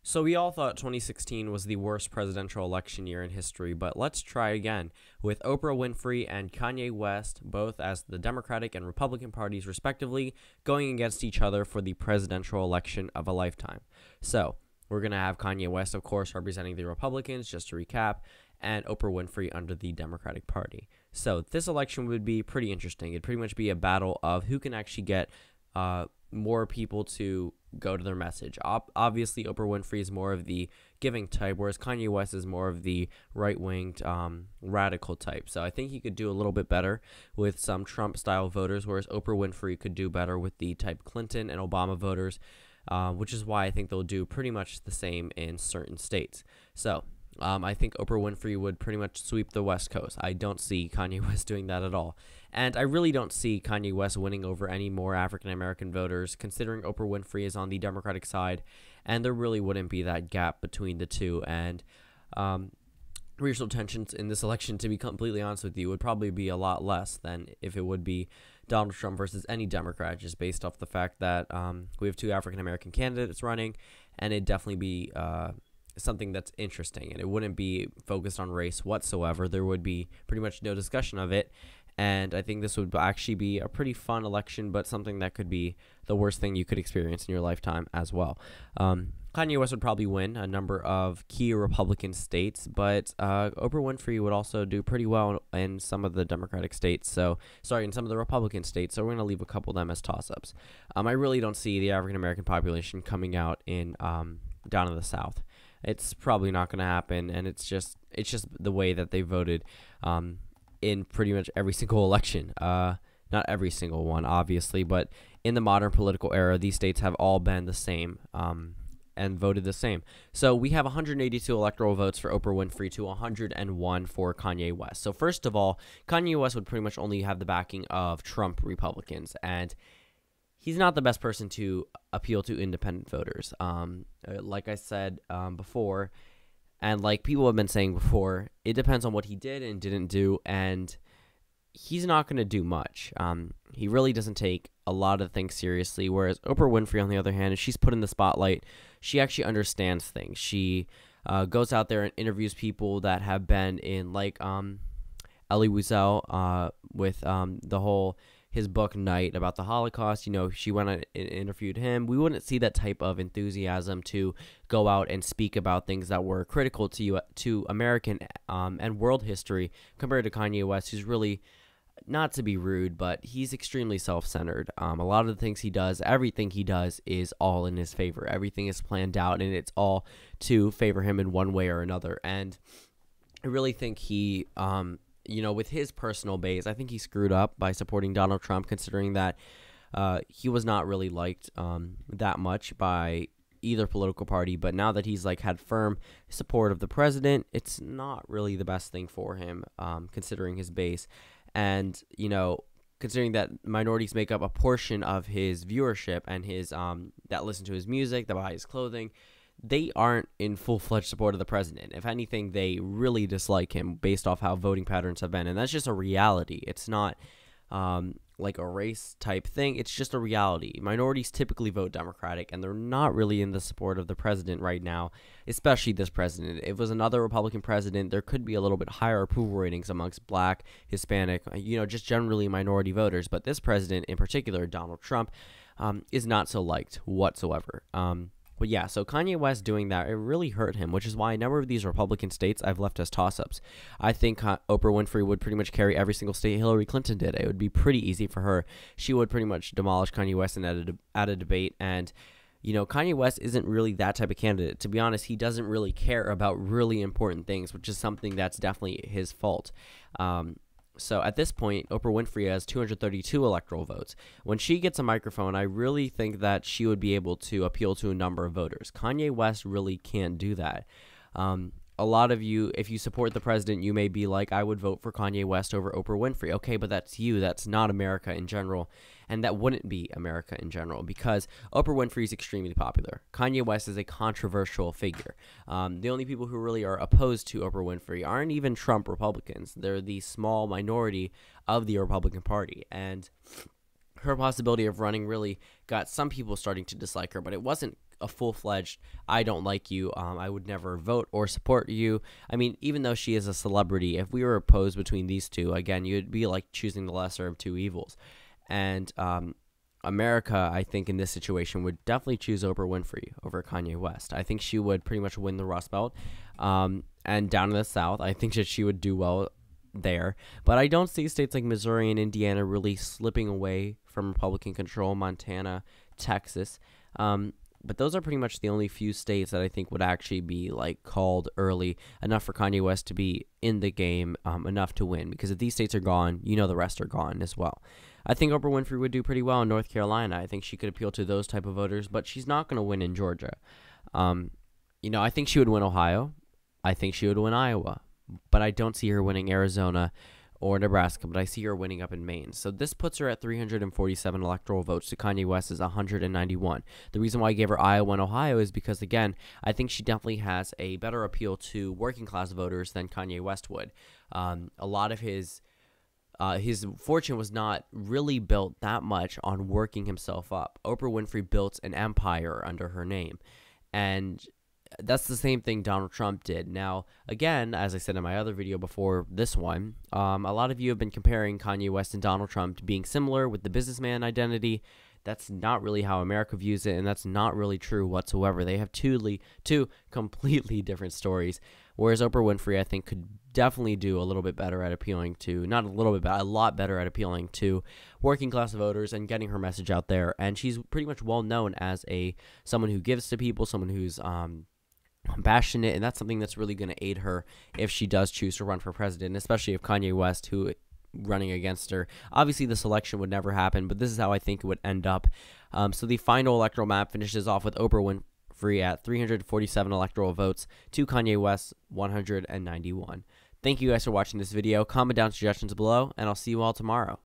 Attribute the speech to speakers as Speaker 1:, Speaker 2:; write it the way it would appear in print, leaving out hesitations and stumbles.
Speaker 1: So we all thought 2016 was the worst presidential election year in history, but let's try again, with Oprah Winfrey and Kanye West, both as the Democratic and Republican parties respectively, going against each other for the presidential election of a lifetime. So we're going to have Kanye West, of course, representing the Republicans, just to recap, and Oprah Winfrey under the Democratic Party. So this election would be pretty interesting. It'd pretty much be a battle of who can actually get more people to go to their message. Obviously, Oprah Winfrey is more of the giving type, whereas Kanye West is more of the right-winged radical type. So I think he could do a little bit better with some Trump-style voters, whereas Oprah Winfrey could do better with the type Clinton and Obama voters, which is why I think they'll do pretty much the same in certain states. So I think Oprah Winfrey would pretty much sweep the West Coast. I don't see Kanye West doing that at all. And I really don't see Kanye West winning over any more African-American voters, considering Oprah Winfrey is on the Democratic side, and there really wouldn't be that gap between the two. And racial tensions in this election, to be completely honest with you, would probably be a lot less than if it would be Donald Trump versus any Democrat, just based off the fact that we have two African-American candidates running, and it'd definitely be something that's interesting, and it wouldn't be focused on race whatsoever. There would be pretty much no discussion of it, and I think this would actually be a pretty fun election, but something that could be the worst thing you could experience in your lifetime as well. Kanye West would probably win a number of key Republican states, but Oprah Winfrey would also do pretty well in some of the Democratic states. In some of the Republican states. So we're going to leave a couple of them as toss-ups. I really don't see the African-American population coming out in down in the South. It's probably not going to happen, and it's just the way that they voted in pretty much every single election. Not every single one, obviously, but in the modern political era, these states have all been the same and voted the same. So we have 182 electoral votes for Oprah Winfrey to 101 for Kanye West. So first of all, Kanye West would pretty much only have the backing of Trump Republicans, and he's not the best person to appeal to independent voters. Like I said before, and like people have been saying before, it depends on what he did and didn't do, and he's not going to do much. He really doesn't take a lot of things seriously, whereas Oprah Winfrey, on the other hand, if she's put in the spotlight, she actually understands things. She goes out there and interviews people that have been in, like Elie Wiesel with the whole his book Night about the Holocaust. You know, she went and interviewed him. We wouldn't see that type of enthusiasm to go out and speak about things that were critical to American and world history compared to Kanye West, who's really, not to be rude, but he's extremely self-centered. A lot of the things he does, everything he does is all in his favor. Everything is planned out, and it's all to favor him in one way or another. And I really think he with his personal base, I think he screwed up by supporting Donald Trump, considering that he was not really liked that much by either political party. But now that he's had firm support of the president, it's not really the best thing for him, considering his base. And, considering that minorities make up a portion of his viewership and his that listen to his music, that buy his clothing, they aren't in full-fledged support of the president. If anything, they really dislike him based off how voting patterns have been. And that's just a reality. It's not like a race type thing. It's just a reality. Minorities typically vote Democratic, and they're not really in the support of the president right now, especially this president. If it was another Republican president, there could be a little bit higher approval ratings amongst Black, Hispanic, just generally minority voters. But this president in particular, Donald Trump, is not so liked whatsoever. But yeah, so Kanye West doing that, it really hurt him, which is why a number of these Republican states I've left as toss-ups. I think Oprah Winfrey would pretty much carry every single state Hillary Clinton did. It would be pretty easy for her. She would pretty much demolish Kanye West at a debate. And, Kanye West isn't really that type of candidate. To be honest, he doesn't really care about really important things, which is something that's definitely his fault. So at this point, Oprah Winfrey has 232 electoral votes. When she gets a microphone, I really think that she would be able to appeal to a number of voters. Kanye West really can't do that. A lot of you, if you support the president, you may be like, I would vote for Kanye West over Oprah Winfrey. Okay, but that's you. That's not America in general. And that wouldn't be America in general, because Oprah Winfrey is extremely popular. Kanye West is a controversial figure. The only people who really are opposed to Oprah Winfrey aren't even Trump Republicans. They're the small minority of the Republican Party. And her possibility of running really got some people starting to dislike her, but it wasn't a full-fledged, I don't like you, I would never vote or support you. I mean, even though she is a celebrity, if we were opposed between these two, again, you'd be like choosing the lesser of two evils. And America, I think, in this situation would definitely choose Oprah Winfrey over Kanye West. I think she would pretty much win the Rust Belt. And down in the South, I think that she would do well there. But I don't see states like Missouri and Indiana really slipping away from Republican control, Montana, Texas. But those are pretty much the only few states that I think would actually be like called early enough for Kanye West to be in the game, enough to win. Because if these states are gone, the rest are gone as well. I think Oprah Winfrey would do pretty well in North Carolina. I think she could appeal to those type of voters, but she's not going to win in Georgia. I think she would win Ohio. I think she would win Iowa, but I don't see her winning Arizona or Nebraska, but I see her winning up in Maine. So this puts her at 347 electoral votes to Kanye West's 191. The reason why I gave her Iowa and Ohio is because, again, I think she definitely has a better appeal to working class voters than Kanye West would. A lot of his fortune was not really built that much on working himself up. Oprah Winfrey built an empire under her name, and that's the same thing Donald Trump did. Now, again, as I said in my other video before this one, a lot of you have been comparing Kanye West and Donald Trump to being similar with the businessman identity. That's not really how America views it, and that's not really true whatsoever. They have two completely different stories, whereas Oprah Winfrey, I think, could definitely do a little bit better at appealing to, not a little bit, but a lot better at appealing to working class voters and getting her message out there. And she's pretty much well known as someone who gives to people, someone who's compassionate, and that's something that's really going to aid her if she does choose to run for president, especially if Kanye West, who running against her, obviously this election would never happen, but this is how I think it would end up. So the final electoral map finishes off with Oprah Winfrey at 347 electoral votes to Kanye West 191. Thank you guys for watching this video. Comment down suggestions below, and I'll see you all tomorrow.